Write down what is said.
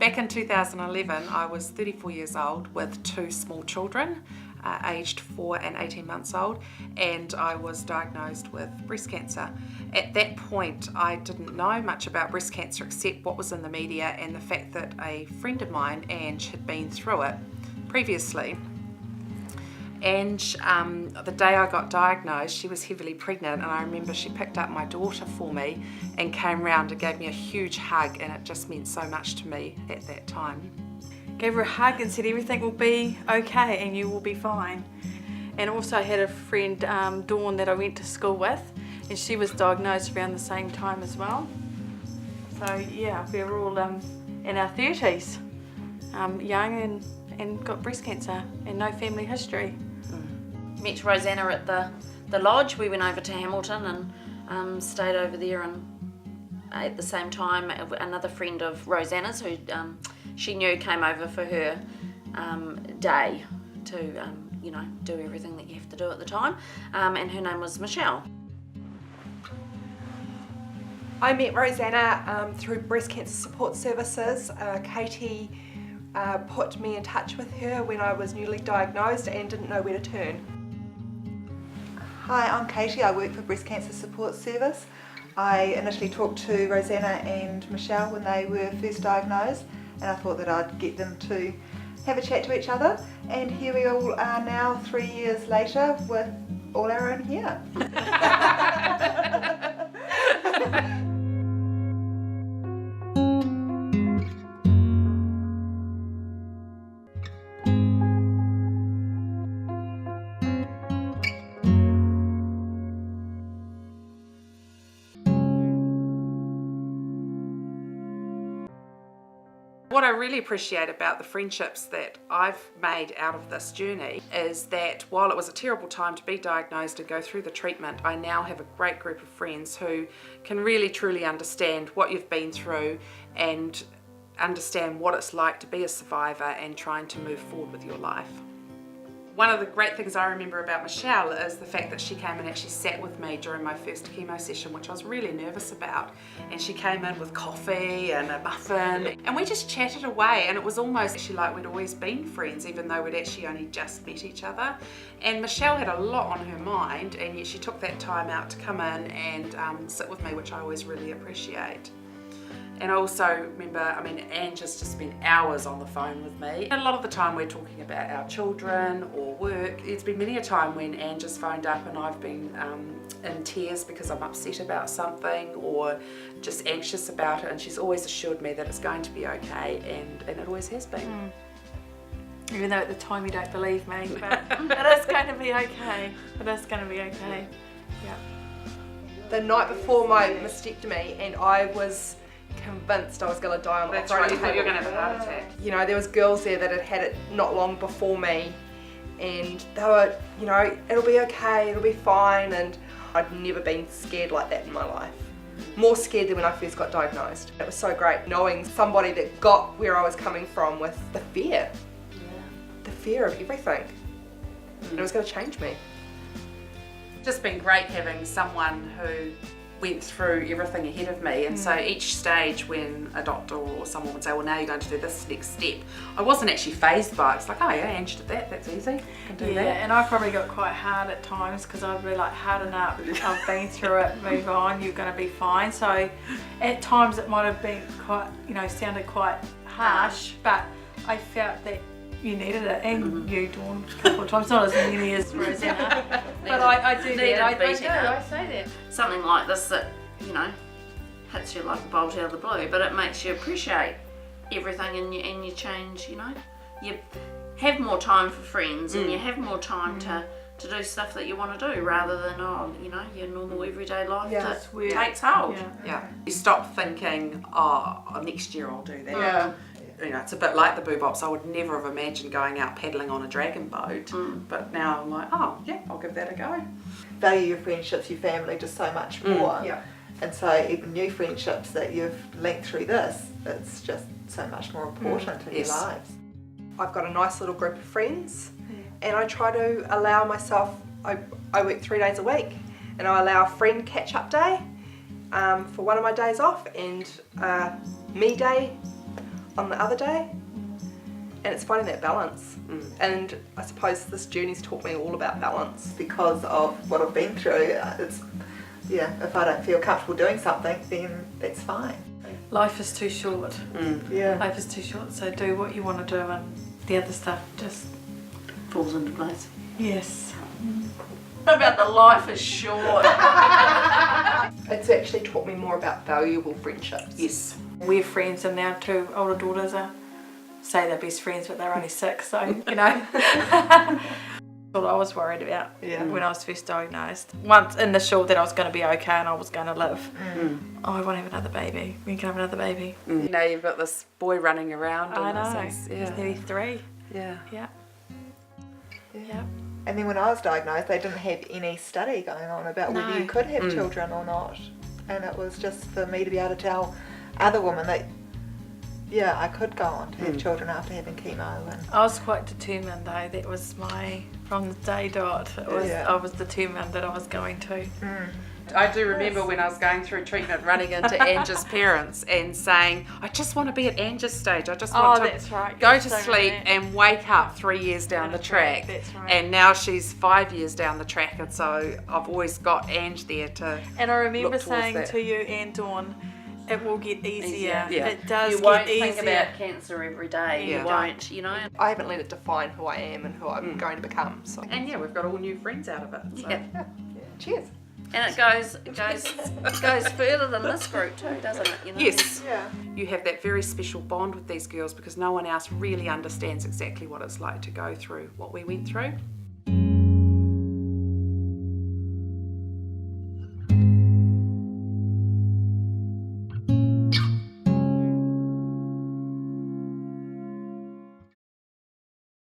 Back in 2011, I was 34 years old with 2 small children, aged 4 and 18 months old, and I was diagnosed with breast cancer. At that point, I didn't know much about breast cancer except what was in the media and the fact that a friend of mine, Ange, had been through it previously. Ange, the day I got diagnosed, she was heavily pregnant, and I remember she picked up my daughter for me and came round and gave me a huge hug, and it just meant so much to me at that time. Gave her a hug and said everything will be okay and you will be fine. And also I had a friend, Dawn, that I went to school with, and she was diagnosed around the same time as well. So yeah, we were all in our 30s, young and got breast cancer and no family history. Met Rosanna at the lodge. We went over to Hamilton and stayed over there, and at the same time another friend of Rosanna's who she knew came over for her day to do everything that you have to do at the time, and her name was Michelle. I met Rosanna through Breast Cancer Support Services. Katie put me in touch with her when I was newly diagnosed and didn't know where to turn. Hi, I'm Katie. I work for Breast Cancer Support Service. I initially talked to Rosanna and Michelle when they were first diagnosed, and I thought that I'd get them to have a chat to each other, and here we all are now 3 years later with all our own hair. What I really appreciate about the friendships that I've made out of this journey is that while it was a terrible time to be diagnosed and go through the treatment, I now have a great group of friends who can really truly understand what you've been through and understand what it's like to be a survivor and trying to move forward with your life. One of the great things I remember about Michelle is the fact that she came and actually sat with me during my first chemo session, which I was really nervous about. And she came in with coffee and a muffin, and we just chatted away, and it was almost actually like we'd always been friends, even though we'd actually only just met each other. And Michelle had a lot on her mind, and yet she took that time out to come in and sit with me, which I always really appreciate. And I also remember, Ange has just spent hours on the phone with me. A lot of the time we're talking about our children or work. It's been many a time when Ange has phoned up and I've been in tears because I'm upset about something or just anxious about it, and she's always assured me that it's going to be okay, and it always has been. Even though at the time you don't believe me, but it is going to be okay. It is going to be okay. Yeah. The night before my mastectomy, and I was convinced I was going to die on the operating table. You were going to have a heart attack. You know, there was girls there that had had it not long before me, and they were, it'll be okay, it'll be fine, and I'd never been scared like that in my life. More scared than when I first got diagnosed. It was so great knowing somebody that got where I was coming from with the fear. Yeah. The fear of everything. And it was going to change me. It's just been great having someone who went through everything ahead of me, and so each stage when a doctor or someone would say, well, now you're going to do this next step, I wasn't actually fazed by it. It's like, oh yeah, Ange did that, that's easy, can do that. And I probably got quite hard at times because I'd be like, harden up, I've been through it, move on, you're going to be fine. So at times it might have been quite, sounded quite harsh, but I felt that you needed it, and you, Dawn, a couple of times, not as many as Rosanna, but I do that, I say that. Something like this that, hits you like a bolt out of the blue, but it makes you appreciate everything, and you change, you have more time for friends, and you have more time to do stuff that you want to do, rather than, your normal everyday life that takes hold. Yeah. You stop thinking, oh, next year I'll do that. Yeah. It's a bit like the boobops. I would never have imagined going out paddling on a dragon boat, but now I'm like, oh yeah, I'll give that a go. Value your friendships, your family just so much more. Yeah. And so even new friendships that you've linked through this, it's just so much more important in your lives. I've got a nice little group of friends, and I try to allow myself, I work 3 days a week, and I allow a friend catch-up day for one of my days off, and me day on the other day. And it's finding that balance. And I suppose this journey's taught me all about balance. Because of what I've been through, if I don't feel comfortable doing something, then that's fine. Life is too short. Yeah. Life is too short, so do what you want to do and the other stuff just... Falls into place. Yes. What about the life is short? It's actually taught me more about valuable friendships. Yes. We're friends and our 2 older daughters say they're best friends but they're only 6, so you know. What I was worried about when I was first diagnosed. Once initial that I was going to be okay and I was going to live. Oh, I want to have another baby. We can have another baby. Now you've got this boy running around. I and know. it's- He's nearly 3. Yeah. Yeah. Yeah. And then when I was diagnosed, they didn't have any study going on about whether you could have children or not. And it was just for me to be able to tell other women that, I could go on to have children after having chemo. And I was quite determined though. That was from the day dot. I was determined that I was going to. I do remember when I was going through treatment running into Angie's parents and saying, I just want to be at Angie's stage. I just want to that's right. go You're to so sleep right. and wake up 3 years down That's the track. right, that's right. And now she's 5 years down the track, and so I've always got Ange there to And I remember look towards saying that. to you and Dawn, it will get easier. Yeah. It does You get won't easier. think about cancer every day. Yeah. You won't, you know. I haven't let it define who I am and who I'm going to become. So And yeah, we've got all new friends out of it. So. Yeah. cheers. And it goes further than this group too, doesn't it? You know? Yes. yeah. You have that very special bond with these girls because no one else really understands exactly what it's like to go through what we went through.